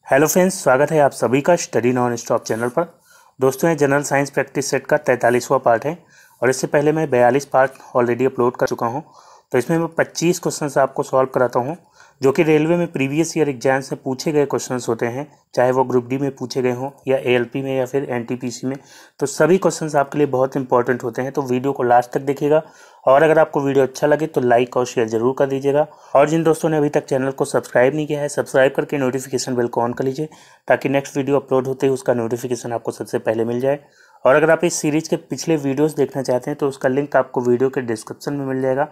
Hello friends, स्वागत है आप सभी का स्टडी नॉन स्टॉप चैनल पर। दोस्तों, ये जनरल साइंस प्रैक्टिस सेट का 43वां पार्ट है और इससे पहले मैं 42 पार्ट ऑलरेडी अपलोड कर चुका हूं। तो इसमें मैं 25 क्वेश्चंस आपको सॉल्व कराता हूं जो कि रेलवे में प्रीवियस ईयर एग्जाम्स में पूछे गए क्वेश्चंस होते हैं, चाहे वो ग्रुप डी में पूछे गए हों या एएलपी में या फिर एनटीपीसी में। तो सभी क्वेश्चंस आपके लिए बहुत इंपॉर्टेंट होते हैं, तो वीडियो को लास्ट तक देखिएगा। और अगर आपको वीडियो अच्छा लगे तो लाइक और शेयर जरूर कर दीजिएगा। और जिन दोस्तों ने अभी तक चैनल को सब्सक्राइब नहीं किया है, सब्सक्राइब करके नोटिफिकेशन बेल को ऑन कर लीजिए ताकि नेक्स्ट वीडियो अपलोड होते ही उसका नोटिफिकेशन आपको सबसे पहले मिल जाए। और अगर आप इस सीरीज़ के पिछले वीडियोस देखना चाहते हैं तो उसका लिंक आपको वीडियो के डिस्क्रिप्शन में मिल जाएगा,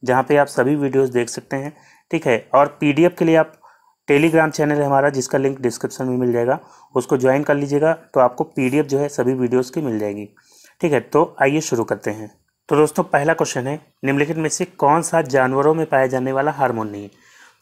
जहाँ पे आप सभी वीडियोस देख सकते हैं। ठीक है, और पीडीएफ के लिए आप टेलीग्राम चैनल है हमारा, जिसका लिंक डिस्क्रिप्शन में मिल जाएगा, उसको ज्वाइन कर लीजिएगा तो आपको पीडीएफ जो है सभी वीडियोस की मिल जाएगी। ठीक है, तो आइए शुरू करते हैं। तो दोस्तों, पहला क्वेश्चन है, निम्नलिखित में से कौन सा जानवरों में पाया जाने वाला हार्मोन नहीं है।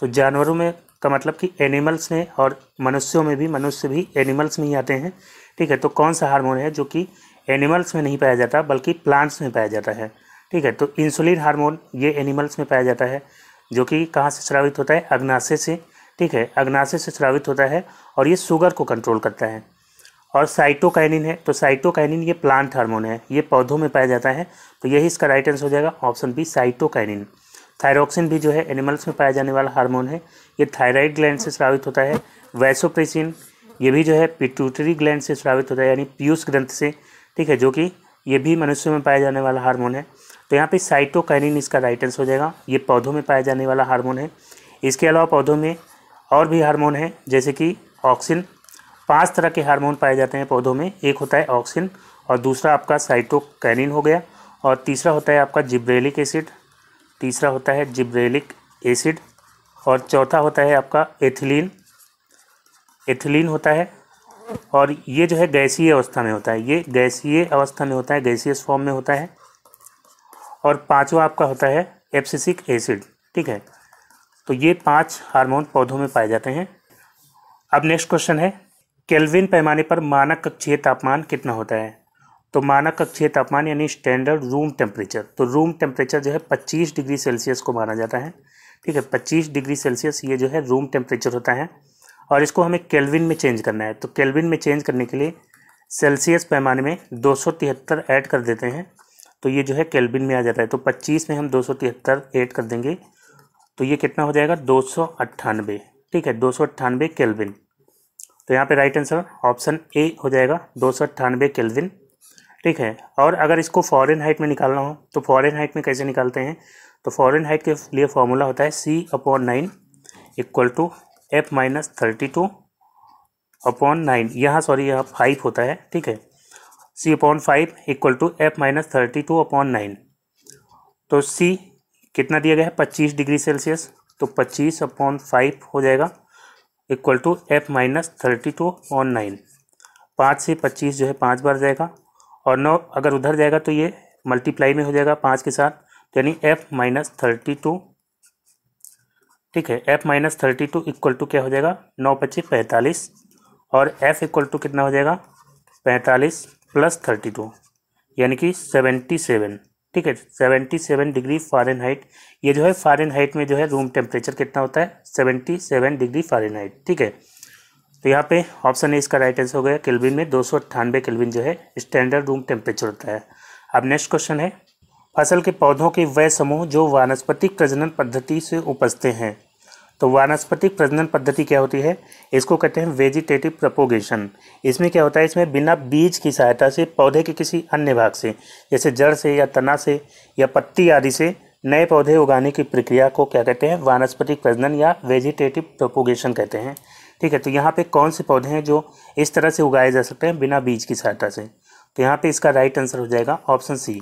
तो जानवरों में का मतलब कि एनिमल्स में और मनुष्यों में भी, मनुष्य भी एनिमल्स में ही आते हैं। ठीक है, तो कौन सा हार्मोन है जो कि एनिमल्स में नहीं पाया जाता बल्कि प्लांट्स में पाया जाता है। ठीक है, तो इंसुलिन हार्मोन ये एनिमल्स में पाया जाता है, जो कि कहाँ से स्रावित होता है, अग्नाशय से। ठीक है, अग्नाशय से स्रावित होता है और ये शुगर को कंट्रोल करता है। और साइटोकाइनिन है, तो साइटोकाइनिन ये प्लांट हार्मोन है, ये पौधों में पाया जाता है, तो यही इसका राइट आंसर हो जाएगा ऑप्शन बी, साइटोकाइनिन। थायरोक्सिन भी जो है एनिमल्स में पाया जाने वाला हार्मोन है, ये थायराइड ग्लैंड से स्रावित होता है। वैसोप्रेसिन ये भी जो है पिट्यूटरी ग्लैंड से स्रावित होता है, यानी पीयूष ग्रंथि से। ठीक है, जो कि ये भी मनुष्यों में पाया जाने वाला हार्मोन है। तो यहाँ पे साइटोकाइनिन इसका राइट आंसर हो जाएगा, ये पौधों में पाया जाने वाला हार्मोन है। इसके अलावा पौधों में और भी हार्मोन है, जैसे कि ऑक्सिन। 5 तरह के हार्मोन पाए जाते हैं पौधों में। एक होता है ऑक्सिन, और दूसरा आपका साइटोकाइनिन हो गया, और तीसरा होता है आपका जिब्रेलिक एसिड, तीसरा होता है जिब्रेलिक एसिड, और चौथा होता है आपका एथिलीन, एथिलीन होता है। और ये जो है गैसीय अवस्था में होता है, ये गैसीय अवस्था में होता है, गैसियस फॉर्म में होता है। और पांचवा आपका होता है एब्सिसिक एसिड। ठीक है, तो ये 5 हार्मोन पौधों में पाए जाते हैं। अब नेक्स्ट क्वेश्चन है, केल्विन पैमाने पर मानक कक्षीय तापमान कितना होता है। तो मानक कक्षीय तापमान यानी स्टैंडर्ड रूम टेम्परेचर, तो रूम टेम्परेचर जो है 25 डिग्री सेल्सियस को माना जाता है। ठीक है, 25 डिग्री सेल्सियस ये जो है रूम टेम्परेचर होता है, और इसको हमें केल्विन में चेंज करना है। तो केल्विन में चेंज करने के लिए सेल्सियस पैमाने में 273 ऐड कर देते हैं, तो ये जो है केल्विन में आ जाता है। तो 25 में हम 273 ऐड कर देंगे तो ये कितना हो जाएगा, 298। ठीक है, 298 केल्विन। तो यहाँ पे राइट आंसर ऑप्शन ए हो जाएगा, 298 केल्विन। ठीक है, और अगर इसको फॉरेनहाइट में निकालना हो तो फॉरेनहाइट में कैसे निकालते हैं। तो फॉरेनहाइट के लिए फॉर्मूला होता है C/9 इक्वल टू F-32/9। यहाँ 5 होता है। ठीक है, C/5 इक्वल टू F-32/9। तो C कितना दिया गया है, 25 डिग्री सेल्सियस, तो 25/5 हो जाएगा इक्वल टू F-32/9। 5 से 25 जो है 5 बार जाएगा, और 9 अगर उधर जाएगा तो ये मल्टीप्लाई में हो जाएगा 5 के साथ, यानी F-32। ठीक है, F-32 इक्वल टू क्या हो जाएगा, 9×5 = 45, और F इक्वल टू कितना हो जाएगा, 45 + 32 यानी कि 77। ठीक है, 77 डिग्री फ़ारेनहाइट। ये जो है फ़ारेनहाइट में जो है रूम टेम्परेचर कितना होता है, 77 डिग्री फ़ारेनहाइट। ठीक है, तो यहाँ पे ऑप्शन ए इसका राइट आंसर हो गया। केल्विन में 298 केल्विन जो है स्टैंडर्ड रूम टेम्परेचर होता है। अब नेक्स्ट क्वेश्चन है, फसल के पौधों के वह समूह जो वानस्पतिक प्रजनन पद्धति से उपजते हैं। तो वानस्पतिक प्रजनन पद्धति क्या होती है, इसको कहते हैं वेजिटेटिव प्रोपोगेशन। इसमें क्या होता है, इसमें बिना बीज की सहायता से पौधे के किसी अन्य भाग से, जैसे जड़ से या तना से या पत्ती आदि से नए पौधे उगाने की प्रक्रिया को क्या कहते हैं, वानस्पतिक प्रजनन या वेजिटेटिव प्रोपोगेशन कहते हैं। ठीक है, तो यहाँ पे कौन से पौधे हैं जो इस तरह से उगाए जा सकते हैं बिना बीज की सहायता से। तो यहाँ पे इसका राइट आंसर हो जाएगा ऑप्शन सी,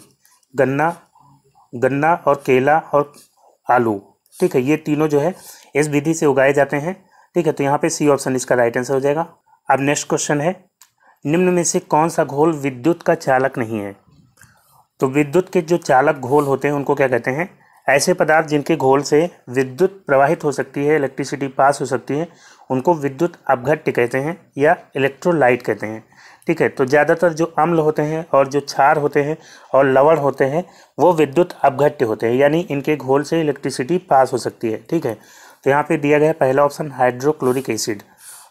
गन्ना और केला और आलू। ठीक है, ये तीनों जो है इस विधि से उगाए जाते हैं। ठीक है, तो यहाँ पे सी ऑप्शन इसका राइट आंसर हो जाएगा। अब नेक्स्ट क्वेश्चन है, निम्न में से कौन सा घोल विद्युत का चालक नहीं है। तो विद्युत के जो चालक घोल होते हैं उनको क्या कहते हैं, ऐसे पदार्थ जिनके घोल से विद्युत प्रवाहित हो सकती है, इलेक्ट्रिसिटी पास हो सकती है, उनको विद्युत अपघट्य कहते हैं या इलेक्ट्रोलाइट कहते हैं। ठीक है, तो ज़्यादातर जो अम्ल होते हैं और जो क्षार होते हैं और लवण होते हैं वो विद्युत अपघट्य होते हैं, यानी इनके घोल से इलेक्ट्रिसिटी पास हो सकती है। ठीक है, तो यहाँ पे दिया गया पहला ऑप्शन हाइड्रोक्लोरिक एसिड।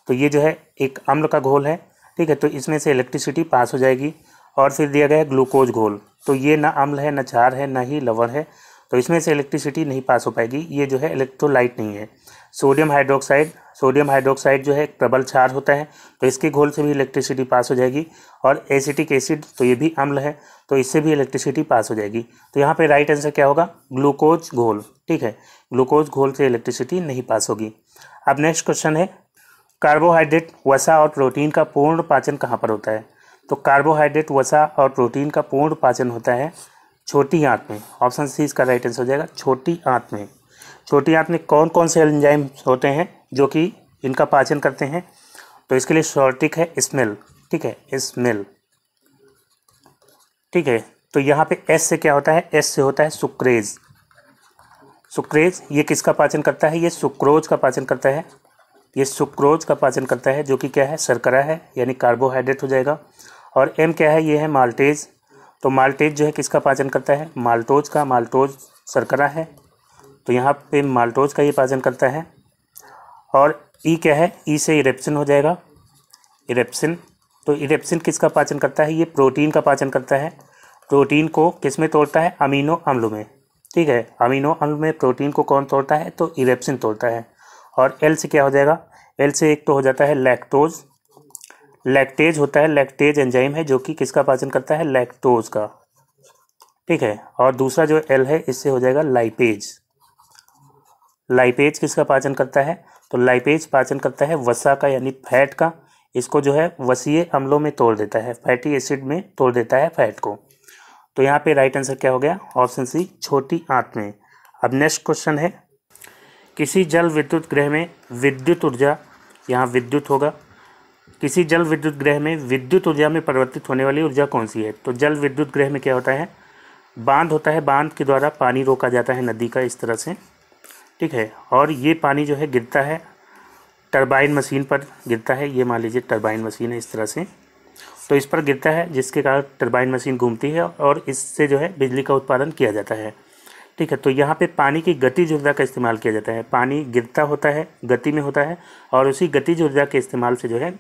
तो ये जो है एक अम्ल का घोल है, ठीक है। तो इसमें से इलेक्ट्रिसिटी पास हो जाएगी। और फिर दिया गया है ग्लूकोज घोल, तो ये ना अम्ल है, ना क्षार है, ना ही लवण है, तो इसमें से इलेक्ट्रिसिटी नहीं पास हो पाएगी। ये जो है इलेक्ट्रोलाइट नहीं है। सोडियम हाइड्रोक्साइड जो है एक प्रबल क्षार होता है, तो इसके घोल से भी इलेक्ट्रिसिटी पास हो जाएगी। और एसिटिक एसिड, तो ये भी अम्ल है, तो इससे भी इलेक्ट्रिसिटी पास हो जाएगी। तो यहाँ पे राइट आंसर क्या होगा? ग्लूकोज घोल, ठीक है। ग्लूकोज घोल से इलेक्ट्रिसिटी नहीं पास होगी। अब नेक्स्ट क्वेश्चन है, कार्बोहाइड्रेट, वसा और प्रोटीन का पूर्ण पाचन कहाँ पर होता है? तो कार्बोहाइड्रेट, वसा और प्रोटीन का पूर्ण पाचन होता है छोटी आंत में। ऑप्शन सी इसका राइट आंसर हो जाएगा, छोटी आंत में। छोटी आंत में कौन कौन से एंजाइम होते हैं जो कि इनका पाचन करते हैं? तो इसके लिए शॉर्टिक है स्मेल, ठीक है, स्मेल, ठीक है। तो यहाँ पे एस से क्या होता है? एस से होता है सुक्रेज। सुक्रेज ये किसका पाचन करता है? ये सुक्रोज का पाचन करता है। ये सुक्रोज का पाचन करता है, जो कि क्या है? शर्करा है, यानी कार्बोहाइड्रेट हो जाएगा। और एम क्या है? ये है माल्टेज। तो माल्टेज जो है किसका पाचन करता है? माल्टोज का। माल्टोज शर्करा है, तो यहाँ पे माल्टोज का ये पाचन करता है। और ई क्या है? ई से इरेप्सिन हो जाएगा, इरेप्सिन। तो इरेप्सिन किसका पाचन करता है? ये प्रोटीन का पाचन करता है। प्रोटीन को किस में तोड़ता है? अमीनो अम्ल में, ठीक है। अमीनो अम्ल में प्रोटीन को कौन तोड़ता है? तो इरेप्सिन तोड़ता है। और एल से क्या हो जाएगा? एल से एक तो हो जाता है लैक्टोज, लैक्टेज होता है, लैक्टेज एंजाइम है जो कि किसका पाचन करता है? लैक्टोज का, ठीक है। और दूसरा जो एल है, इससे हो जाएगा लाइपेज। लाइपेज किसका पाचन करता है? तो लाइपेज पाचन करता है वसा का, यानी फैट का। इसको जो है वसीय अम्लों में तोड़ देता है, फैटी एसिड में तोड़ देता है फैट को। तो यहाँ पे राइट आंसर क्या हो गया? ऑप्शन सी, छोटी आंत में। अब नेक्स्ट क्वेश्चन है, किसी जल विद्युत गृह में विद्युत ऊर्जा, यहाँ विद्युत होगा, किसी जल विद्युत गृह में विद्युत ऊर्जा में परिवर्तित होने वाली ऊर्जा कौन सी है? तो जल विद्युत गृह में क्या होता है? बांध होता है, बांध के द्वारा पानी रोका जाता है नदी का, इस तरह से, ठीक है। और ये पानी जो है गिरता है टरबाइन मशीन पर गिरता है। ये मान लीजिए टरबाइन मशीन है, इस तरह से, तो इस पर गिरता है, जिसके कारण टरबाइन मशीन घूमती है और इससे जो है बिजली का उत्पादन किया जाता है, ठीक है। तो यहाँ पे पानी की गतिज ऊर्जा का इस्तेमाल किया जाता है। पानी गिरता होता है, गति में होता है, और उसी गतिज ऊर्जा के इस्तेमाल से जो है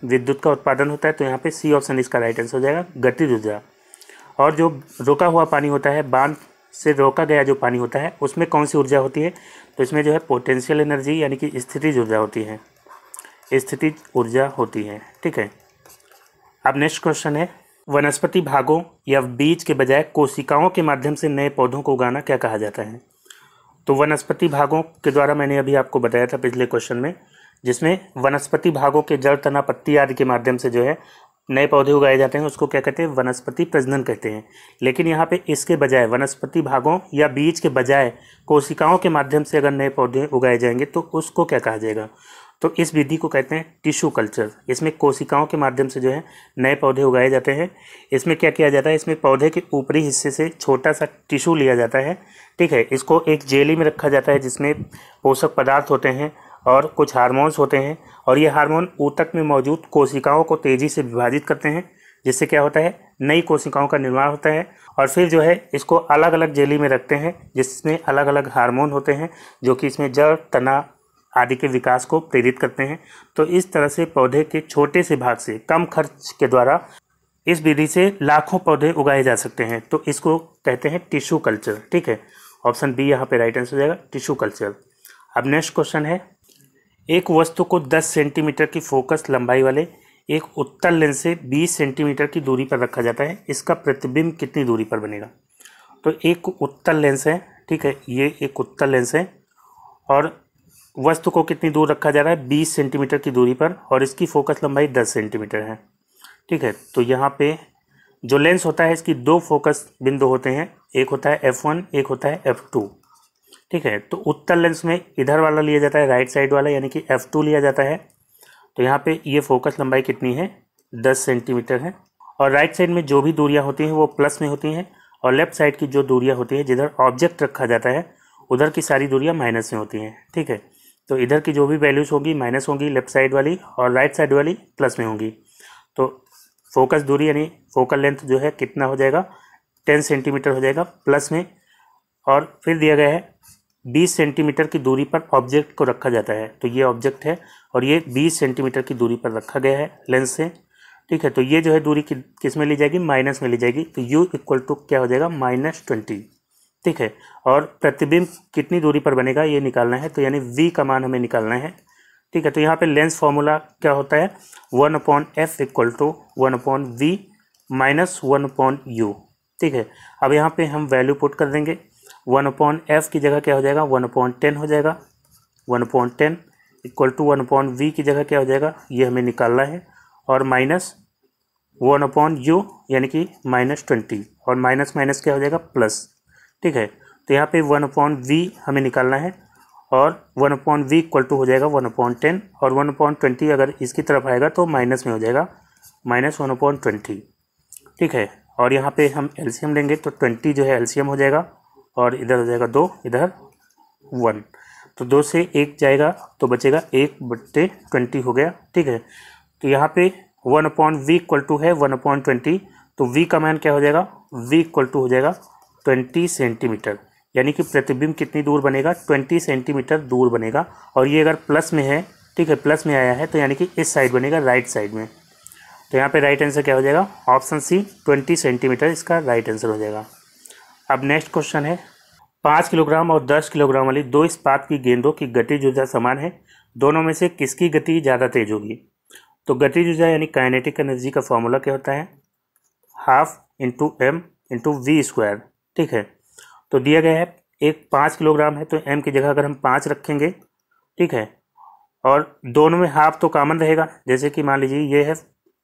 विद्युत का उत्पादन होता है। तो यहाँ पे सी ऑप्शन इसका राइट आंसर हो जाएगा, गतिज ऊर्जा। और जो रोका हुआ पानी होता है, बांध से रोका गया जो पानी होता है, उसमें कौन सी ऊर्जा होती है? तो इसमें जो है पोटेंशियल एनर्जी, यानी कि स्थितिज ऊर्जा होती है, स्थितिज ऊर्जा होती है, ठीक है। अब नेक्स्ट क्वेश्चन है, वनस्पति भागों या बीज के बजाय कोशिकाओं के माध्यम से नए पौधों को उगाना क्या कहा जाता है? तो वनस्पति भागों के द्वारा मैंने अभी आपको बताया था पिछले क्वेश्चन में, जिसमें वनस्पति भागों के जड़, तना, पत्ती आदि के माध्यम से जो है नए पौधे उगाए जाते हैं, उसको क्या कहते हैं? वनस्पति प्रजनन कहते हैं। लेकिन यहाँ पे इसके बजाय, वनस्पति भागों या बीज के बजाय कोशिकाओं के माध्यम से अगर नए पौधे उगाए जाएंगे तो उसको क्या कहा जाएगा? तो इस विधि को कहते हैं टिश्यू कल्चर। इसमें कोशिकाओं के माध्यम से जो है नए पौधे उगाए जाते हैं। इसमें क्या किया जाता है? इसमें पौधे के ऊपरी हिस्से से छोटा सा टिश्यू लिया जाता है, ठीक है। इसको एक जेली में रखा जाता है, जिसमें पोषक पदार्थ होते हैं और कुछ हार्मोन्स होते हैं, और ये हार्मोन ऊतक में मौजूद कोशिकाओं को तेज़ी से विभाजित करते हैं, जिससे क्या होता है? नई कोशिकाओं का निर्माण होता है। और फिर जो है इसको अलग अलग जेली में रखते हैं, जिसमें अलग अलग हार्मोन होते हैं, जो कि इसमें जड़, तना आदि के विकास को प्रेरित करते हैं। तो इस तरह से पौधे के छोटे से भाग से कम खर्च के द्वारा इस विधि से लाखों पौधे उगाए जा सकते हैं। तो इसको कहते हैं टिश्यू कल्चर, ठीक है। ऑप्शन बी यहाँ पे राइट आंसर हो जाएगा, टिश्यू कल्चर। अब नेक्स्ट क्वेश्चन है, एक वस्तु को 10 सेंटीमीटर की फोकस लंबाई वाले एक उत्तल लेंस से 20 सेंटीमीटर की दूरी पर रखा जाता है, इसका प्रतिबिंब कितनी दूरी पर बनेगा? तो एक उत्तल लेंस है, ठीक है, ये एक उत्तल लेंस है, और वस्तु को कितनी दूर रखा जा रहा है? 20 सेंटीमीटर की दूरी पर, और इसकी फोकस लंबाई 10 सेंटीमीटर है, ठीक है। तो यहाँ पे जो लेंस होता है, इसकी दो फोकस बिंदु होते हैं, एक होता है F1, एक होता है F2, ठीक है। तो उत्तल लेंस में इधर वाला लिया जाता है, राइट साइड वाला, यानी कि F2 लिया जाता है। तो यहाँ पे ये फोकस लंबाई कितनी है? 10 सेंटीमीटर है। और राइट साइड में जो भी दूरियाँ होती हैं वो प्लस में होती हैं, और लेफ्ट साइड की जो दूरियाँ होती हैं, जिधर ऑब्जेक्ट रखा जाता है, उधर की सारी दूरियाँ माइनस में होती हैं, ठीक है। तो इधर की जो भी वैल्यूज़ होगी माइनस होंगी लेफ्ट साइड वाली, और राइट साइड वाली प्लस में होंगी। तो फोकस दूरी यानी फोकल लेंथ जो है कितना हो जाएगा? 10 सेंटीमीटर हो जाएगा प्लस में। और फिर दिया गया है 20 सेंटीमीटर की दूरी पर ऑब्जेक्ट को रखा जाता है। तो ये ऑब्जेक्ट है और ये 20 सेंटीमीटर की दूरी पर रखा गया है लेंस से, ठीक है। तो ये जो है दूरी किस में ली जाएगी, माइनस में ली जाएगी। तो u इक्वल टू क्या हो जाएगा, -20, ठीक है। और प्रतिबिंब कितनी दूरी पर बनेगा ये निकालना है, तो यानी v का मान हमें निकालना है, ठीक है। तो यहाँ पे लेंस फॉर्मूला क्या होता है, 1/f equal to 1/v minus 1/u, ठीक है। अब यहाँ पे हम वैल्यू पुट कर देंगे। 1/f की जगह क्या हो जाएगा, 1/10 हो जाएगा। 1/10 इक्वल टू 1/v की जगह क्या हो जाएगा, ये हमें निकालना है, और माइनस 1/u यानी कि -20, और माइनस माइनस क्या हो जाएगा, प्लस, ठीक है। तो यहाँ पे 1/v हमें निकालना है, और 1/v इक्वल टू हो जाएगा 1/10, और 1/20 अगर इसकी तरफ आएगा तो माइनस में हो जाएगा -1/20, ठीक है। और यहाँ पे हम एलसीएम लेंगे तो 20 जो है एलसीएम हो जाएगा, और इधर हो जाएगा 2, इधर 1, तो 2 से 1 जाएगा तो बचेगा 1/20 हो गया, ठीक है। तो यहाँ पे 1/v इक्वल टू है 1/20, तो v का मान क्या हो जाएगा, v इक्वल टू हो जाएगा 20 सेंटीमीटर, यानी कि प्रतिबिंब कितनी दूर बनेगा, 20 सेंटीमीटर दूर बनेगा। और ये अगर प्लस में है, ठीक है, प्लस में आया है तो यानी कि इस साइड बनेगा, राइट साइड में। तो यहाँ पे राइट आंसर क्या हो जाएगा, ऑप्शन सी 20 सेंटीमीटर इसका राइट आंसर हो जाएगा। अब नेक्स्ट क्वेश्चन है, 5 किलोग्राम और 10 किलोग्राम वाली 2 इस्पात की गेंदों की गतिज ऊर्जा समान है, दोनों में से किसकी गति ज़्यादा तेज होगी। तो गतिज ऊर्जा यानी काइनेटिक एनर्जी का फॉर्मूला क्या होता है, 1/2 × m × v², ठीक है। तो दिया गया है एक 5 किलोग्राम है, तो m की जगह अगर हम 5 रखेंगे, ठीक है, और दोनों में हाफ तो कॉमन रहेगा, जैसे कि मान लीजिए ये है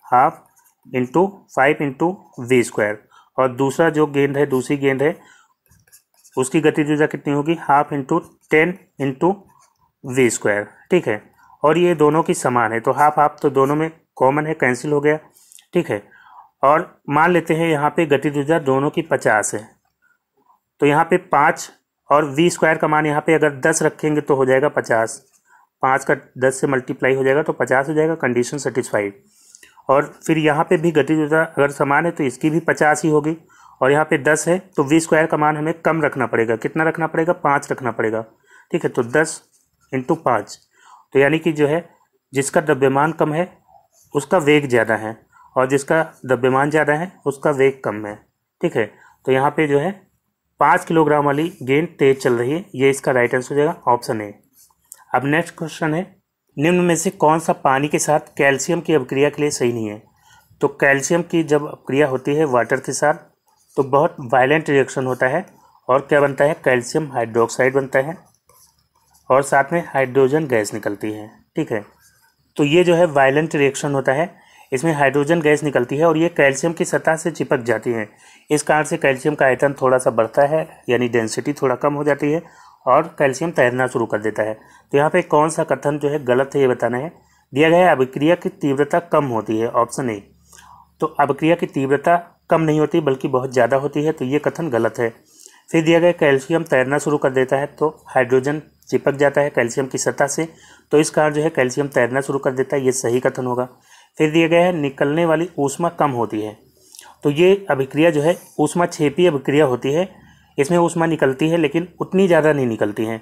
1/2 × 5 × v², और दूसरा जो गेंद है, दूसरी गेंद है, उसकी गतिज ऊर्जा कितनी होगी, 1/2 × 10 × v², ठीक है। और ये दोनों की समान है, तो हाफ हाफ तो दोनों में कॉमन है, कैंसिल हो गया, ठीक है। और मान लेते हैं यहाँ पे गतिज ऊर्जा दोनों की 50 है, तो यहाँ पे 5 और v² का मान यहाँ पे अगर 10 रखेंगे तो हो जाएगा 50, 5 का 10 से मल्टीप्लाई हो जाएगा तो 50 हो जाएगा, कंडीशन सेटिस्फाइड। और फिर यहाँ पे भी गतिज ऊर्जा अगर समान है तो इसकी भी 50 ही होगी, और यहाँ पे 10 है तो v² का मान हमें कम रखना पड़ेगा, कितना रखना पड़ेगा, 5 रखना पड़ेगा, ठीक है। तो 10 × 5, तो यानी कि जो है जिसका द्रव्यमान कम है उसका वेग ज़्यादा है, और जिसका द्रव्यमान ज़्यादा है उसका वेग कम है, ठीक है। तो यहाँ पे जो है 5 किलोग्राम वाली गेंद तेज चल रही है, ये इसका राइट आंसर हो जाएगा, ऑप्शन ए। अब नेक्स्ट क्वेश्चन है, निम्न में से कौन सा पानी के साथ कैल्शियम की अभिक्रिया के लिए सही नहीं है। तो कैल्शियम की जब अभिक्रिया होती है वाटर के साथ तो बहुत वायलेंट रिएक्शन होता है, और क्या बनता है, कैल्शियम हाइड्रोक्साइड बनता है, और साथ में हाइड्रोजन गैस निकलती है, ठीक है। तो ये जो है वायलेंट रिएक्शन होता है, इसमें हाइड्रोजन गैस निकलती है और ये कैल्शियम की सतह से चिपक जाती है। इस कारण से कैल्शियम का आयतन थोड़ा सा बढ़ता है, यानी डेंसिटी थोड़ा कम हो जाती है, और कैल्शियम तैरना शुरू कर देता है। तो यहाँ पे कौन सा कथन जो है गलत है ये बताना है। दिया गया है अभिक्रिया की तीव्रता कम होती है, ऑप्शन ए। तो अभिक्रिया की तीव्रता कम नहीं होती बल्कि बहुत ज़्यादा होती है, तो ये कथन गलत है। फिर दिया गया कैल्शियम तैरना शुरू कर देता है, तो हाइड्रोजन चिपक जाता है कैल्शियम की सतह से, तो इस कारण जो है कैल्शियम तैरना शुरू कर देता है, ये सही कथन होगा। फिर दिया गया है निकलने वाली ऊष्मा कम होती है, तो ये अभिक्रिया जो है ऊष्मा क्षेपीय अभिक्रिया होती है, इसमें ऊष्मा निकलती है लेकिन उतनी ज़्यादा नहीं निकलती है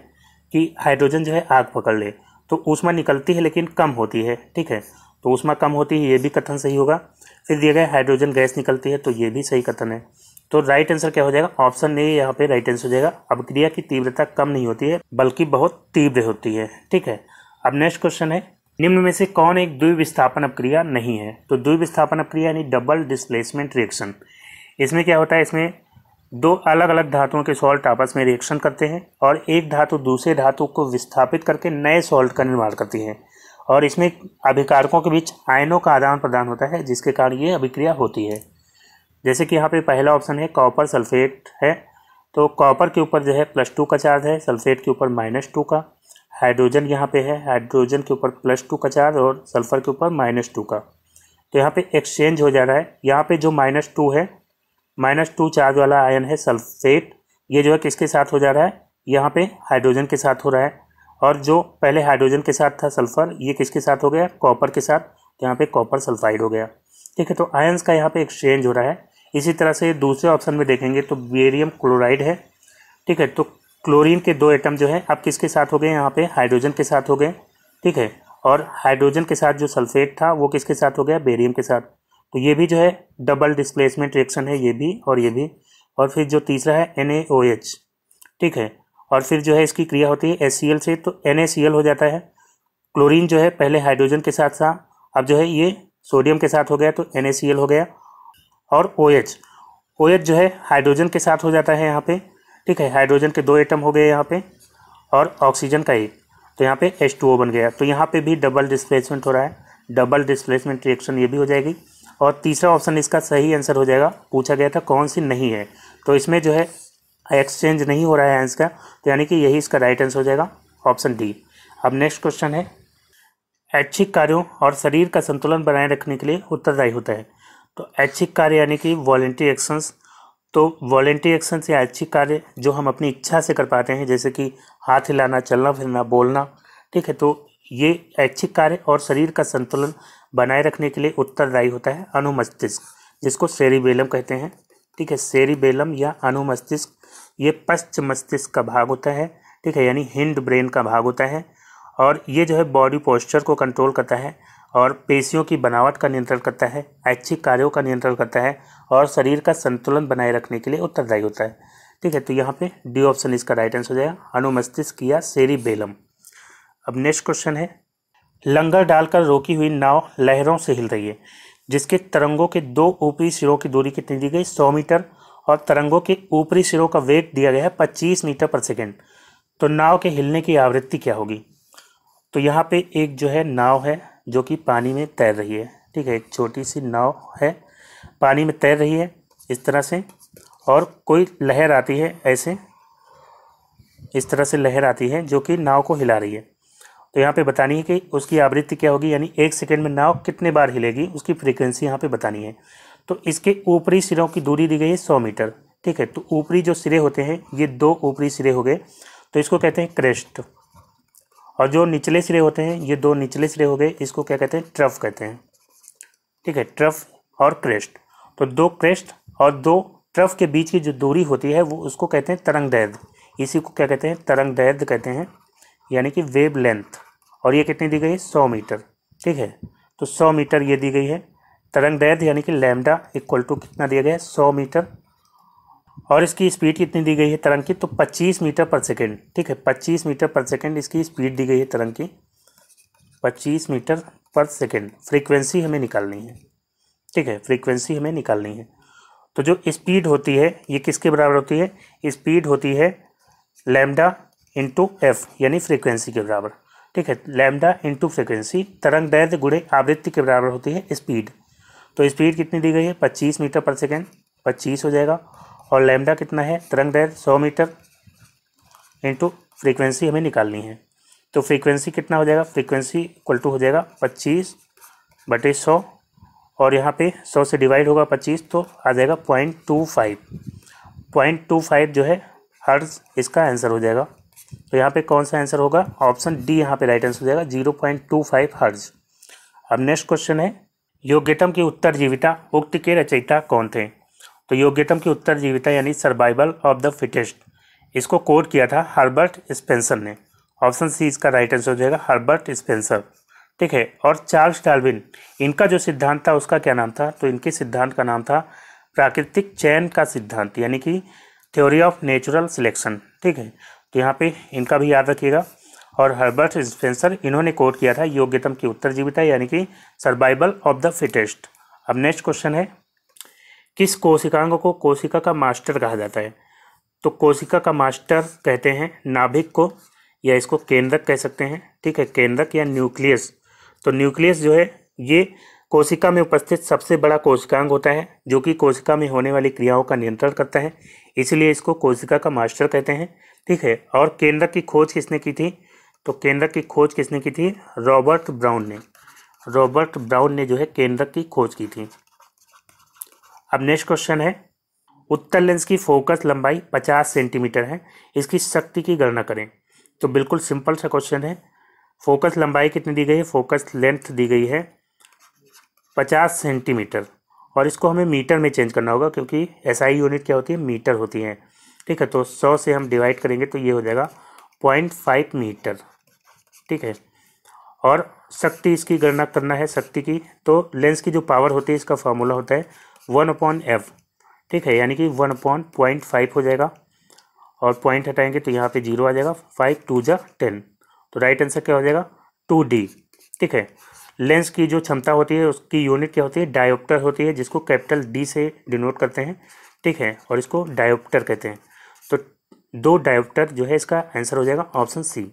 कि हाइड्रोजन जो है आग पकड़ ले, तो ऊष्मा निकलती है लेकिन कम होती है, ठीक है। तो ऊष्मा कम होती है, ये भी कथन सही होगा। फिर दिया गया हाइड्रोजन गैस निकलती है, तो ये भी सही कथन है। तो राइट आंसर क्या हो जाएगा, ऑप्शन ए यहाँ पे राइट आंसर हो जाएगा। अभिक्रिया की तीव्रता कम नहीं होती है बल्कि बहुत तीव्र होती है, ठीक है। अब नेक्स्ट क्वेश्चन है, निम्न में से कौन एक द्विविस्थापन अपक्रिया नहीं है। तो द्विविस्थापन अपक्रिया यानी डबल डिस्प्लेसमेंट रिएक्शन, इसमें क्या होता है, इसमें दो अलग अलग धातुओं के सॉल्ट आपस में रिएक्शन करते हैं और एक धातु दूसरे धातु को विस्थापित करके नए सॉल्ट का निर्माण करती है, और इसमें अभिकारकों के बीच आयनों का आदान प्रदान होता है, जिसके कारण ये अभिक्रिया होती है। जैसे कि यहाँ पे पहला ऑप्शन है कॉपर सल्फेट है, तो कॉपर के ऊपर जो है +2 का चार्ज है, सल्फेट के ऊपर -2 का, हाइड्रोजन यहाँ पे है, हाइड्रोजन के ऊपर +2 का चार्ज और सल्फर के ऊपर -2 का। तो यहाँ पे एक्सचेंज हो जा रहा है। यहाँ पे जो -2 है, -2 चार्ज वाला आयन है सल्फेट, ये जो है किसके साथ हो जा रहा है, यहाँ पे हाइड्रोजन के साथ हो रहा है, और जो पहले हाइड्रोजन के साथ था सल्फर, ये किसके साथ हो गया, कॉपर के साथ, तो यहाँ पे कॉपर सल्फाइड हो गया, ठीक है। तो आयन्स का यहाँ पे एक्सचेंज हो रहा है। इसी तरह से दूसरे ऑप्शन में देखेंगे तो बेरियम क्लोराइड है, ठीक है। तो क्लोरीन के 2 एटम जो है अब किसके साथ हो गए, यहाँ पे हाइड्रोजन के साथ हो गए, ठीक है। और हाइड्रोजन के साथ जो सल्फेट था वो किसके साथ हो गया, बेरियम के साथ। तो ये भी जो है डबल डिस्प्लेसमेंट रिएक्शन है, ये भी और ये भी। और फिर जो तीसरा है NaOH, ठीक है। और फिर जो है इसकी क्रिया होती है HCl से, तो NaCl हो जाता है। क्लोरीन जो है पहले हाइड्रोजन के साथ था, अब जो है ये सोडियम के साथ हो गया तो NaCl हो गया। और OH जो है हाइड्रोजन के साथ हो जाता है यहाँ पे, ठीक है। हाइड्रोजन के 2 एटम हो गए यहाँ पे और ऑक्सीजन का 1, तो यहाँ पे H2O बन गया। तो यहाँ पे भी डबल डिस्प्लेसमेंट हो रहा है, डबल डिस्प्लेसमेंट रिएक्शन ये भी हो जाएगी। और तीसरा ऑप्शन इसका सही आंसर हो जाएगा। पूछा गया था कौन सी नहीं है, तो इसमें जो है एक्सचेंज नहीं हो रहा है आंसर का, तो यानी कि यही इसका राइट आंसर हो जाएगा, ऑप्शन डी। अब नेक्स्ट क्वेश्चन है, ऐच्छिक कार्यों और शरीर का संतुलन बनाए रखने के लिए उत्तरदायी होता है। तो ऐच्छिक कार्य यानी कि वॉलेंट्री एक्शंस, तो वॉलेंट्री एक्शंस या ऐच्छिक कार्य जो हम अपनी इच्छा से कर पाते हैं, जैसे कि हाथ हिलाना, चलना फिरना, बोलना, ठीक है। तो ये ऐच्छिक कार्य और शरीर का संतुलन बनाए रखने के लिए उत्तरदायी होता है अनुमस्तिष्क, जिसको सेरिबेलम कहते हैं, ठीक है। सेरिबेलम या अनुमस्तिष्क ये पश्च मस्तिष्क का भाग होता है, ठीक है, यानी हिंड ब्रेन का भाग होता है। और ये जो है बॉडी पोस्चर को कंट्रोल करता है और पेशियों की बनावट का नियंत्रण करता है, ऐच्छिक कार्यों का नियंत्रण करता है और शरीर का संतुलन बनाए रखने के लिए उत्तरदायी होता है, ठीक है। तो यहाँ पे डी ऑप्शन इसका राइट आंसर हो जाएगा, अनुमस्तिष्क या सेरिबेलम। अब नेक्स्ट क्वेश्चन है, लंगर डालकर रोकी हुई नाव लहरों से हिल रही है, जिसके तरंगों के 2 ऊपरी सिरों की दूरी कितनी दी गई, 100 मीटर, और तरंगों के ऊपरी सिरों का वेग दिया गया है 25 मीटर पर सेकेंड। तो नाव के हिलने की आवृत्ति क्या होगी। तो यहाँ पे एक जो है नाव है जो कि पानी में तैर रही है, ठीक है। एक छोटी सी नाव है, पानी में तैर रही है इस तरह से, और कोई लहर आती है ऐसे, इस तरह से लहर आती है जो कि नाव को हिला रही है। तो यहाँ पे बतानी है कि उसकी आवृत्ति क्या होगी, यानी 1 सेकेंड में नाव कितने बार हिलेगी, उसकी फ्रीक्वेंसी यहाँ पे बतानी है। तो इसके ऊपरी सिरों की दूरी दी गई है 100 मीटर, ठीक है। तो ऊपरी जो सिरे होते हैं ये 2 ऊपरी सिरे हो गए, तो इसको कहते हैं क्रेस्ट। और जो निचले सिरे होते हैं ये 2 निचले सिरे हो गए, इसको क्या कहते हैं, ट्रफ कहते हैं, ठीक है। ट्रफ और क्रेस्ट, तो 2 क्रेस्ट और 2 ट्रफ के बीच की जो दूरी होती है वो उसको कहते हैं तरंग दैर्घ्य। इसी को क्या कहते हैं, तरंग दैर्घ्य कहते हैं, यानी कि वेव लेंथ। और ये कितनी दी गई है, 100 मीटर, ठीक है। तो 100 मीटर ये दी गई है तरंग दैर्घ्य, यानी कि लैम्डा इक्वल टू कितना दिया गया है, 100 मीटर। और इसकी स्पीड कितनी दी गई है तरंग की, तो 25 मीटर पर सेकेंड, ठीक है। 25 मीटर पर सेकेंड इसकी स्पीड दी गई है तरंग की, 25 मीटर पर सेकेंड। फ्रीक्वेंसी हमें निकालनी है, ठीक है, फ्रीक्वेंसी हमें निकालनी है। तो जो स्पीड होती है ये किसके बराबर होती है, स्पीड होती है लैम्डा इंटू एफ, यानी फ्रीक्वेंसी के बराबर, ठीक है। लैम्डा इंटू फ्रीक्वेंसी, तरंग दैर्घ्य गुणे आवृत्ति के बराबर होती है स्पीड। तो स्पीड कितनी दी गई है, 25 मीटर पर सेकेंड, 25 हो जाएगा। और लैम्डा कितना है, तरंग दैर्घ्य 100 मीटर इंटू फ्रीक्वेंसी हमें निकालनी है। तो फ्रीक्वेंसी कितना हो जाएगा, फ्रीक्वेंसी इक्वल टू हो जाएगा 25/100, और यहाँ पे 100 से डिवाइड होगा 25 तो आ जाएगा 0.25। 0.25 जो है हर्ट्ज इसका आंसर हो जाएगा। तो यहाँ पे कौन सा आंसर होगा, ऑप्शन डी यहाँ पे राइट आंसर हो जाएगा, 0.25 हर्ट्ज। अब नेक्स्ट क्वेश्चन है, योग्यतम की उत्तरजीविता उक्त के रचयिता कौन थे। तो योग्यतम की उत्तरजीविता यानी सर्वाइवल ऑफ द फिटेस्ट, इसको कोड किया था हर्बर्ट स्पेंसर ने। ऑप्शन सी इसका राइट आंसर हो जाएगा, हर्बर्ट स्पेंसर, ठीक है। और चार्ल्स डार्विन, इनका जो सिद्धांत था उसका क्या नाम था, तो इनके सिद्धांत का नाम था प्राकृतिक चयन का सिद्धांत, यानी कि थ्योरी ऑफ नेचुरल सिलेक्शन, ठीक है। तो यहाँ पे इनका भी याद रखिएगा। और हर्बर्ट स्पेंसर, इन्होंने कोड किया था योग्यतम की उत्तरजीविता यानी कि सर्वाइवल ऑफ द फिटेस्ट। अब नेक्स्ट क्वेश्चन है, किस कोशिकांग को कोशिका का मास्टर कहा जाता है। तो कोशिका का मास्टर कहते हैं नाभिक को, या इसको केंद्रक कह सकते हैं, ठीक है, केंद्रक या न्यूक्लियस। तो न्यूक्लियस जो है ये कोशिका में उपस्थित सबसे बड़ा कोशिकांग होता है, जो कि कोशिका में होने वाली क्रियाओं का नियंत्रण करता है, इसीलिए इसको कोशिका का मास्टर कहते हैं, ठीक है। और केंद्रक की खोज किसने की थी, तो केंद्रक की खोज किसने की थी, रॉबर्ट ब्राउन ने। रॉबर्ट ब्राउन ने जो है केंद्रक की खोज की थी। अब नेक्स्ट क्वेश्चन है, उत्तल लेंस की फोकस लंबाई 50 सेंटीमीटर है, इसकी शक्ति की गणना करें। तो बिल्कुल सिंपल सा क्वेश्चन है, फोकस लंबाई कितनी दी गई है, फोकस लेंथ दी गई है 50 सेंटीमीटर, और इसको हमें मीटर में चेंज करना होगा क्योंकि एसआई यूनिट क्या होती है, मीटर होती है। ठीक है। तो 100 से हम डिवाइड करेंगे तो ये हो जाएगा 0.5 मीटर। ठीक है। और शक्ति इसकी गणना करना है शक्ति की, तो लेंस की जो पावर होती है इसका फार्मूला होता है 1/f। ठीक है, यानी कि 1/0.5 हो जाएगा और पॉइंट हटाएंगे तो यहाँ पे 0 आ जाएगा। 5 2 जा 10, तो राइट आंसर क्या हो जाएगा 2D। ठीक है। लेंस की जो क्षमता होती है उसकी यूनिट क्या होती है, डायोप्टर होती है, जिसको कैपिटल D से डिनोट करते हैं। ठीक है, और इसको डायोप्टर कहते हैं। तो 2 डायोप्टर जो है इसका आंसर हो जाएगा ऑप्शन C।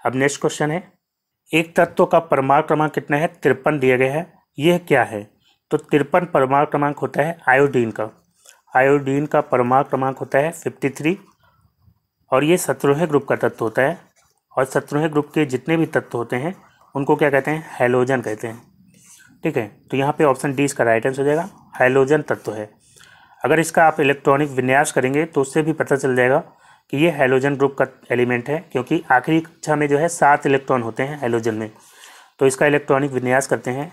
अब नेक्स्ट क्वेश्चन है, एक तत्व का परमाणु क्रमांक कितना है, 53 दिया गया है, यह क्या है। तो 53 परमाणु क्रमांक होता है आयोडीन का। आयोडीन का परमाणु क्रमांक होता है 53 और ये 17वें ग्रुप का तत्व होता है। और 17वें ग्रुप के जितने भी तत्व होते हैं उनको क्या कहते हैं, हैलोजन कहते हैं। ठीक है, तो यहाँ पे ऑप्शन डी इसका राइट आंसर हो जाएगा, हैलोजन तत्व है। अगर इसका आप इलेक्ट्रॉनिक विन्यास करेंगे तो उससे भी पता चल जाएगा कि ये हैलोजन ग्रुप का एलिमेंट है, क्योंकि आखिरी कक्षा में जो है 7 इलेक्ट्रॉन होते हैं हैलोजन में। तो इसका इलेक्ट्रॉनिक विन्यास करते हैं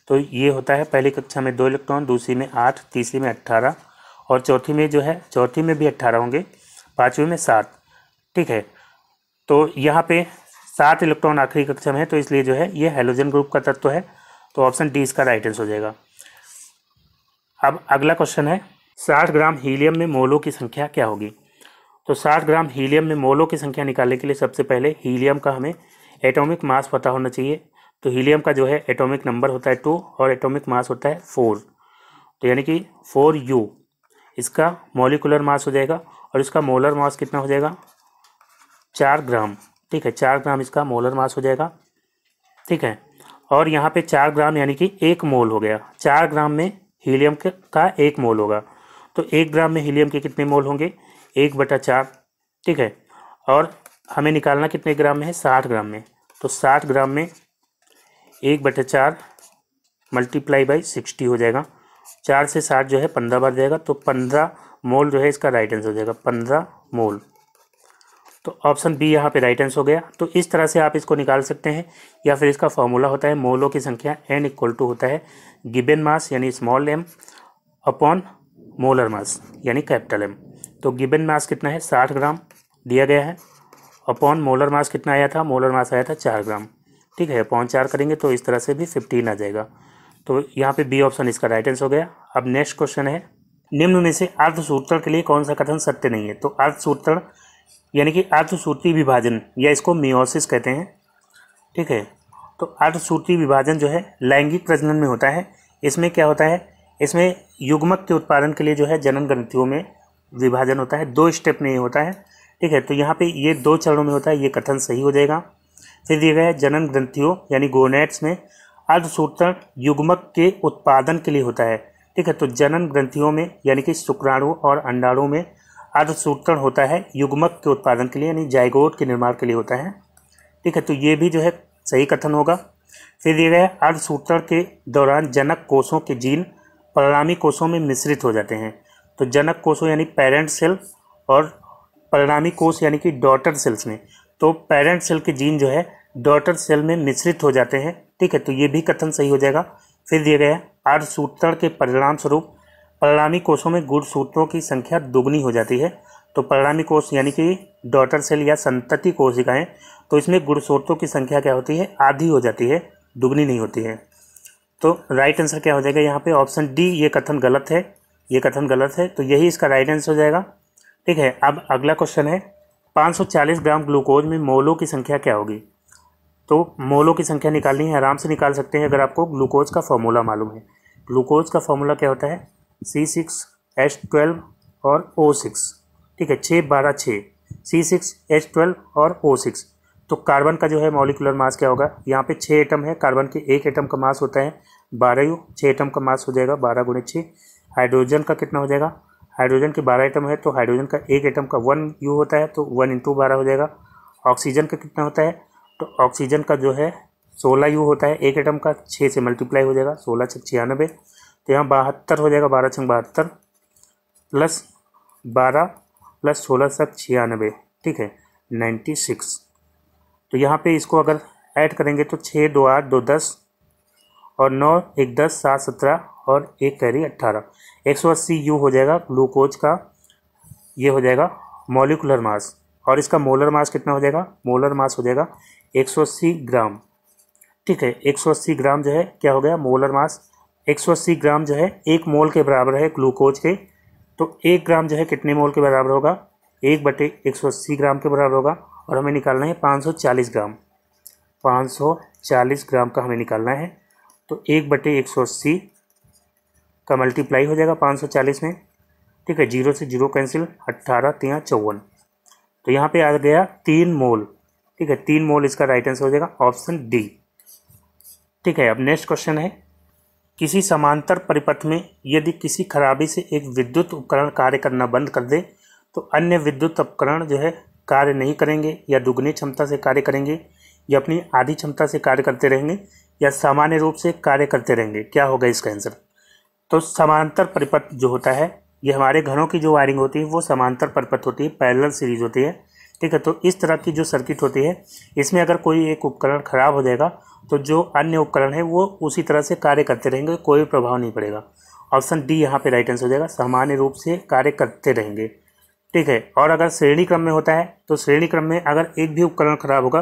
तो ये होता है पहली कक्षा में 2 इलेक्ट्रॉन, दूसरी में 8, तीसरी में 18 और चौथी में जो है, चौथी में भी 18 होंगे, पाँचवीं में 7। ठीक है, तो यहाँ पे 7 इलेक्ट्रॉन आखिरी कक्षा में है, तो इसलिए जो है ये हैलोजन ग्रुप का तत्व है। तो ऑप्शन डी इसका राइट आंसर हो जाएगा। अब अगला क्वेश्चन है, 60 ग्राम हीलियम में मोलों की संख्या क्या होगी। तो 60 ग्राम हीलियम में मोलों की संख्या निकालने के लिए सबसे पहले हीलियम का हमें एटॉमिक मास पता होना चाहिए। तो हीलियम का जो है एटॉमिक नंबर होता है 2 और एटॉमिक मास होता है 4, तो यानी कि 4U इसका मॉलिकुलर मास हो जाएगा और इसका मोलर मास कितना हो जाएगा 4 ग्राम। ठीक है, 4 ग्राम इसका मोलर मास हो जाएगा। ठीक है, और यहाँ पे 4 ग्राम यानी कि 1 मोल हो गया। 4 ग्राम में हीलियम का 1 मोल होगा, तो 1 ग्राम में हीलियम के कितने मोल होंगे, 1/4। ठीक है, और हमें निकालना कितने ग्राम में है, 60 ग्राम में। तो 60 ग्राम में 1/4 मल्टीप्लाई बाई 60 हो जाएगा। 4 से 60 जो है 15 बार जाएगा, तो 15 मोल जो है इसका राइट आंसर हो जाएगा, 15 मोल। तो ऑप्शन बी यहाँ पे राइट आंसर हो गया। तो इस तरह से आप इसको निकाल सकते हैं, या फिर इसका फॉर्मूला होता है मोलों की संख्या n = होता है गिवन मास यानी small m upon molar mass यानी कैपिटल M। तो गिवन मास कितना है 60 ग्राम दिया गया है, अपॉन मोलर मास कितना आया था, मोलर मास आया था 4 ग्राम। ठीक है, अपॉन 4 करेंगे तो इस तरह से भी 15 आ जाएगा। तो यहाँ पे बी ऑप्शन इसका राइट आंसर हो गया। अब नेक्स्ट क्वेश्चन है, निम्न में से अर्धसूत्रण के लिए कौन सा कथन सत्य नहीं है। तो अर्धसूत्रण यानी कि अर्धसूत्री विभाजन, या इसको मियोसिस कहते हैं। ठीक है, तो अर्धसूत्री विभाजन जो है लैंगिक प्रजनन में होता है। इसमें क्या होता है, इसमें युग्मक के उत्पादन के लिए जो है जनन ग्रंथियों में विभाजन होता है, 2 स्टेप में ये होता है। ठीक है, तो यहाँ पे ये 2 चरणों में होता है, ये कथन सही हो जाएगा। फिर दिया गया है जनन ग्रंथियों यानी गोनेट्स में अर्धसूत्रण युग्मक के उत्पादन के लिए होता है। ठीक है, तो जनन ग्रंथियों में यानी कि शुक्राणु और अंडाणु में अर्धसूत्रण होता है युग्मक के उत्पादन के लिए यानी जाइगोट के निर्माण के लिए होता है। ठीक है, तो ये भी जो है सही कथन होगा। फिर दिया गया है अर्धसूत्रण के दौरान जनक कोषों के जीन परिणामी कोषों में मिश्रित हो जाते हैं। तो जनक कोषों यानी पेरेंट सेल और परिणामी कोष यानी कि डॉटर सेल्स में, तो पेरेंट सेल के जीन जो है डॉटर सेल में मिश्रित हो जाते हैं। ठीक है, तो ये भी कथन सही हो जाएगा। फिर दिया गया है अर्धसूत्रण के परिणाम स्वरूप परिणामी कोषों में गुणसूत्रों की संख्या दुगनी हो जाती है। तो परिणामी कोष यानी कि डॉटर सेल या संतति कोशिकाएं, तो इसमें गुणसूत्रों की संख्या क्या होती है, आधी हो जाती है, दुगनी नहीं होती है। तो राइट आंसर क्या हो जाएगा यहाँ पे ऑप्शन डी, ये कथन गलत है, ये कथन गलत है, तो यही इसका राइट आंसर हो जाएगा। ठीक है, अब अगला क्वेश्चन है, 540 ग्राम ग्लूकोज में मोलों की संख्या क्या होगी। तो मोलों की संख्या निकालनी है, आराम से निकाल सकते हैं अगर आपको ग्लूकोज का फॉर्मूला मालूम है। ग्लूकोज का फॉर्मूला क्या होता है, C6H12 और O6। ठीक है, 6 12 6, C6H12 और O6। तो कार्बन का जो है मॉलिकुलर मास क्या होगा, यहाँ पे 6 एटम है, कार्बन के 1 एटम का मास होता है 12U, 6 एटम का मास हो जाएगा 12 × 6। हाइड्रोजन का कितना हो जाएगा, हाइड्रोजन के 12 एटम है, तो हाइड्रोजन का 1 एटम का 1U होता है, तो 1 × 12 हो जाएगा। ऑक्सीजन का कितना होता है, तो ऑक्सीजन का जो है 16U होता है, 1 एटम का 6 से मल्टीप्लाई हो जाएगा, 16 × 6 = 96, तो यहाँ 72 हो जाएगा, 12 × 72 प्लस 12 प्लस 16 × 96। ठीक है, 96। तो यहाँ पे इसको अगर ऐड करेंगे तो 6 2 8 2 10 और 9 1 10 7 17 और 1 कैरी 18, 180U हो जाएगा ग्लूकोज का, ये हो जाएगा मॉलिकुलर मास, और इसका मोलर मास कितना हो जाएगा, मोलर मास हो जाएगा 180 ग्राम। ठीक है, 180 ग्राम जो है क्या हो गया, मोलर मास 180 ग्राम जो है 1 मोल के बराबर है ग्लूकोज के। तो 1 ग्राम जो है कितने मोल के बराबर होगा, 1/180 ग्राम के बराबर होगा। और हमें निकालना है 540 ग्राम, 540 ग्राम का हमें निकालना है। तो 1/180 का मल्टीप्लाई हो जाएगा 540 में। ठीक है, 0 से 0 कैंसिल, 18 3 54। तो यहाँ पे आ गया 3 मोल। ठीक है, 3 मोल इसका राइट आंसर हो जाएगा, ऑप्शन डी। ठीक है, अब नेक्स्ट क्वेश्चन है, किसी समांतर परिपथ में यदि किसी खराबी से एक विद्युत उपकरण कार्य करना बंद कर दे तो अन्य विद्युत उपकरण जो है कार्य नहीं करेंगे, या दुगनी क्षमता से कार्य करेंगे, या अपनी आधी क्षमता से कार्य करते रहेंगे, या सामान्य रूप से कार्य करते रहेंगे। क्या होगा इसका आंसर। तो समांतर परिपथ जो होता है, ये हमारे घरों की जो वायरिंग होती है वो समांतर परिपथ होती है, पैरेलल सीरीज होती है। ठीक है, तो इस तरह की जो सर्किट होती है, इसमें अगर कोई एक उपकरण खराब हो जाएगा तो जो अन्य उपकरण है वो उसी तरह से कार्य करते रहेंगे, कोई प्रभाव नहीं पड़ेगा। ऑप्शन डी यहाँ पे राइट आंसर हो जाएगा, सामान्य रूप से कार्य करते रहेंगे। ठीक है, और अगर श्रेणी क्रम में होता है तो श्रेणी क्रम में अगर एक भी उपकरण खराब होगा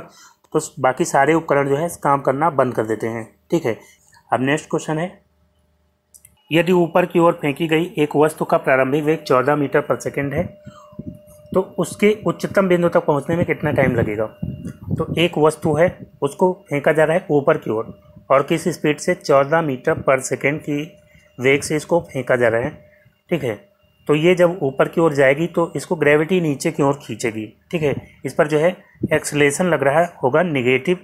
तो बाकी सारे उपकरण जो है काम करना बंद कर देते हैं। ठीक है, अब नेक्स्ट क्वेश्चन है, यदि ऊपर की ओर फेंकी गई एक वस्तु का प्रारंभिक वेग 14 मीटर पर सेकेंड है तो उसके उच्चतम बिंदु तक पहुंचने में कितना टाइम लगेगा। तो एक वस्तु है, उसको फेंका जा रहा है ऊपर की ओर और किस स्पीड से, 14 मीटर पर सेकेंड की वेग से इसको फेंका जा रहा है। ठीक है, तो ये जब ऊपर की ओर जाएगी तो इसको ग्रेविटी नीचे की ओर खींचेगी। ठीक है, इस पर जो है एक्सेलरेशन लग रहा होगा नेगेटिव,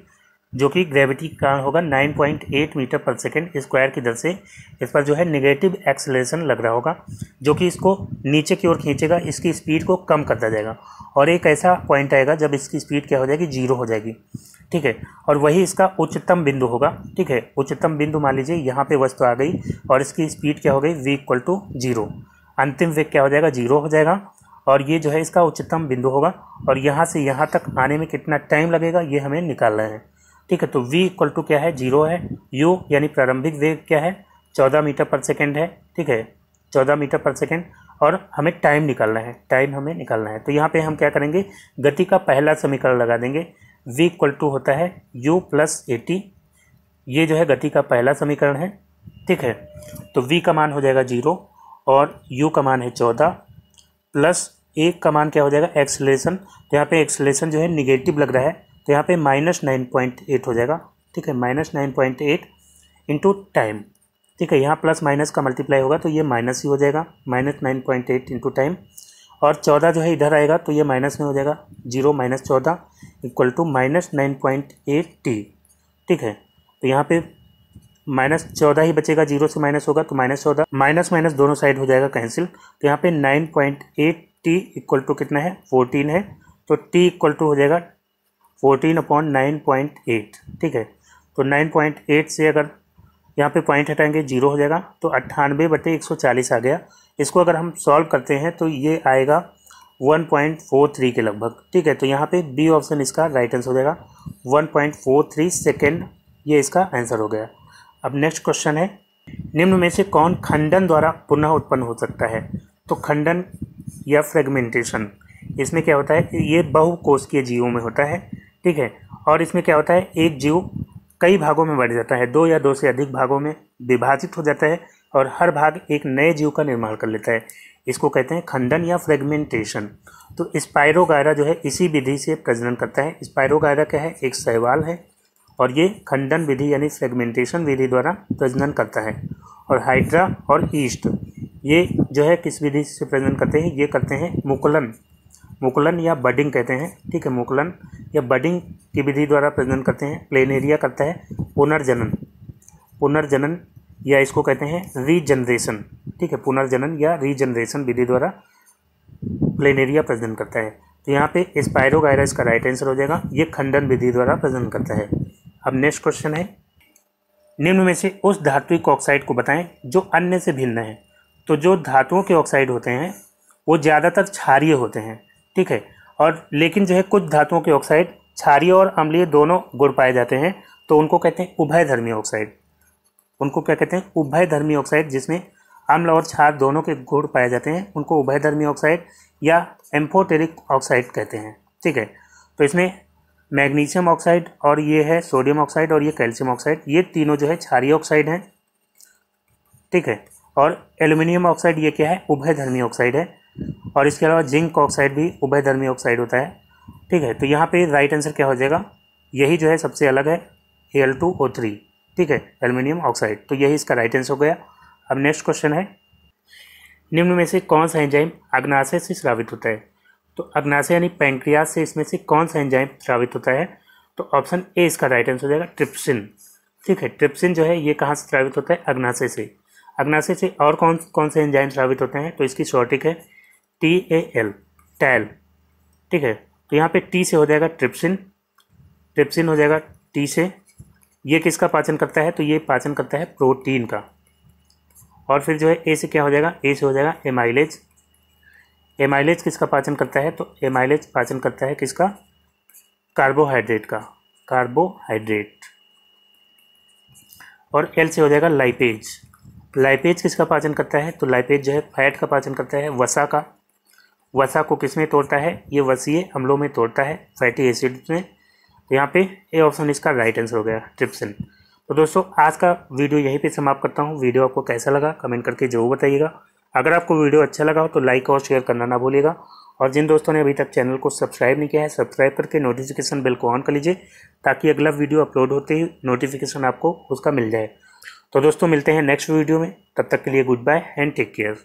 जो कि ग्रेविटी का होगा 9.8 मीटर पर सेकेंड स्क्वायर की दर से इस पर जो है नेगेटिव एक्सेलरेशन लग रहा होगा, जो कि इसको नीचे की ओर खींचेगा, इसकी स्पीड को कम करता जाएगा। और एक ऐसा पॉइंट आएगा जब इसकी स्पीड क्या हो जाएगी, 0 हो जाएगी। ठीक है, और वही इसका उच्चतम बिंदु होगा। ठीक है, उच्चतम बिंदु मान लीजिए यहाँ पे वस्तु आ गई और इसकी स्पीड क्या हो गई, v=0। अंतिम वेग क्या हो जाएगा, 0 हो जाएगा, और ये जो है इसका उच्चतम बिंदु होगा। और यहाँ से यहाँ तक आने में कितना टाइम लगेगा ये हमें निकालना है। ठीक है, तो v क्या है, 0 है। u यानी प्रारंभिक वेग क्या है, 14 मीटर पर सेकेंड है। ठीक है, 14 मीटर पर सेकेंड, और हमें टाइम निकालना है, टाइम हमें निकालना है। तो यहाँ पे हम क्या करेंगे, गति का पहला समीकरण लगा देंगे। v होता है u + at, ये जो है गति का पहला समीकरण है। ठीक है, तो v का मान हो जाएगा 0 और u का मान है 14 प्लस 1 का मान क्या हो जाएगा, एक्सेलरेशन। तो यहाँ पे एक्सेलरेशन जो है निगेटिव लग रहा है, तो यहाँ पे -9.8 हो जाएगा। ठीक है, -9.8 इंटू टाइम। ठीक है, यहाँ प्लस माइनस का मल्टीप्लाई होगा तो ये माइनस ही हो जाएगा, -9.8 इंटू टाइम। और 14 जो है इधर आएगा तो ये माइनस में हो जाएगा, 0 - 14 = -9.8t। ठीक है, तो यहाँ पे -14 ही बचेगा, 0 से माइनस होगा तो -14, माइनस दोनों साइड हो जाएगा कैंसिल। तो यहाँ पे 9.8t = कितना है, 14 है। तो t = हो जाएगा 14/9.8। ठीक है, तो 9.8 से अगर यहाँ पे पॉइंट हटाएंगे 0 हो जाएगा, तो 98/140 आ गया। इसको अगर हम सॉल्व करते हैं तो ये आएगा 1.43 के लगभग। ठीक है, तो यहाँ पे बी ऑप्शन इसका राइट आंसर हो जाएगा, 1.43 सेकेंड, ये इसका आंसर हो गया। अब नेक्स्ट क्वेश्चन है, निम्न में से कौन खंडन द्वारा पुनः उत्पन्न हो सकता है। तो खंडन या फ्रेगमेंटेशन, इसमें क्या होता है, ये बहुकोशिकीय जीवों में होता है। ठीक है, और इसमें क्या होता है, एक जीव कई भागों में बढ़ जाता है, 2 या 2 से अधिक भागों में विभाजित हो जाता है और हर भाग एक नए जीव का निर्माण कर लेता है। इसको कहते हैं खंडन या फ्रेगमेंटेशन। तो स्पाइरोगायरा जो है इसी विधि से प्रजनन करता है। स्पाइरोगायरा क्या है, एक शैवाल है और ये खंडन विधि यानी फ्रेगमेंटेशन विधि द्वारा प्रजनन करता है। और हाइड्रा और ईस्ट ये जो है किस विधि से प्रजनन करते हैं, ये करते हैं मुकुलन या बडिंग कहते हैं। ठीक है, मुकुलन या बडिंग की विधि द्वारा प्रजनन करते हैं। प्लेनेरिया करता है पुनर्जनन या इसको कहते हैं रीजनरेशन। ठीक है, पुनर्जनन या रीजनरेशन विधि द्वारा प्लेनेरिया प्रजनन करता है। तो यहाँ पे स्पाइरोगायरा इसका राइट आंसर हो जाएगा, ये खंडन विधि द्वारा प्रजनन करता है। अब नेक्स्ट क्वेश्चन है, निम्न में से उस धात्विक ऑक्साइड को बताएं जो अन्य से भिन्न है। तो जो धातुओं के ऑक्साइड होते हैं वो ज़्यादातर क्षारीय होते हैं। ठीक है, और लेकिन जो है कुछ धातुओं के ऑक्साइड क्षारीय और अम्लीय दोनों गुण पाए जाते हैं, तो उनको कहते हैं उभयधर्मी ऑक्साइड। उनको क्या कहते हैं, उभयधर्मी ऑक्साइड, जिसमें अम्ल और क्षार दोनों के गुण पाए जाते हैं, उनको उभयधर्मी ऑक्साइड या एम्फोटेरिक ऑक्साइड कहते हैं। ठीक है, तो इसमें मैग्नीशियम ऑक्साइड और ये है सोडियम ऑक्साइड और ये कैल्शियम ऑक्साइड, ये तीनों जो है क्षारीय ऑक्साइड हैं। ठीक है, और एल्यूमिनियम ऑक्साइड ये क्या है, उभयधर्मी ऑक्साइड है। और इसके अलावा जिंक ऑक्साइड भी उभयधर्मी ऑक्साइड होता है। ठीक है, तो यहाँ पे राइट आंसर क्या हो जाएगा, यही जो है सबसे अलग है Al2O3। ठीक है, एल्यूमिनियम ऑक्साइड, तो यही इसका राइट आंसर हो गया। अब नेक्स्ट क्वेश्चन है, निम्न में से कौन सा एंजाइम अग्नाशय से स्रावित होता है। तो अग्नाशय यानी पैंक्रियास से इसमें से कौन सा एंजाइम स्रावित होता है, तो ऑप्शन ए इसका राइट आंसर हो जाएगा, ट्रिप्सिन। ठीक है, ट्रिप्सिन जो है ये कहाँ से स्रावित होता है, अग्नाशय से। अग्नाशय से और कौन कौन से एंजाइम स्रावित होते हैं, तो इसकी शॉर्टिक है TAL, टैल। ठीक है, तो यहाँ पे टी से हो जाएगा ट्रिप्सिन, ट्रिप्सिन हो जाएगा टी से। ये किसका पाचन करता है, तो ये पाचन करता है प्रोटीन का। और फिर जो है ए से क्या हो जाएगा, ए से हो जाएगा एमाइलेज। एमाइलेज किसका पाचन करता है, तो एमाइलेज पाचन करता है किसका, कार्बोहाइड्रेट का, कार्बोहाइड्रेट। और एल से हो जाएगा लाइपेज। लाइपेज किसका पाचन करता है, तो लाइपेज जो है फैट का पाचन करता है, वसा का। वसा को किस में तोड़ता है, ये वसीय अम्लों में तोड़ता है, फैटी एसिड में। तो यहाँ पे ए ऑप्शन इसका राइट आंसर हो गया, ट्रिप्सिन। तो दोस्तों आज का वीडियो यहीं पे समाप्त करता हूँ। वीडियो आपको कैसा लगा कमेंट करके जरूर बताइएगा। अगर आपको वीडियो अच्छा लगा हो तो लाइक और शेयर करना ना भूलिएगा। और जिन दोस्तों ने अभी तक चैनल को सब्सक्राइब नहीं किया है, सब्सक्राइब करके नोटिफिकेशन बेल को ऑन कर लीजिए, ताकि अगला वीडियो अपलोड होते ही नोटिफिकेशन आपको उसका मिल जाए। तो दोस्तों मिलते हैं नेक्स्ट वीडियो में, तब तक के लिए goodbye and take care.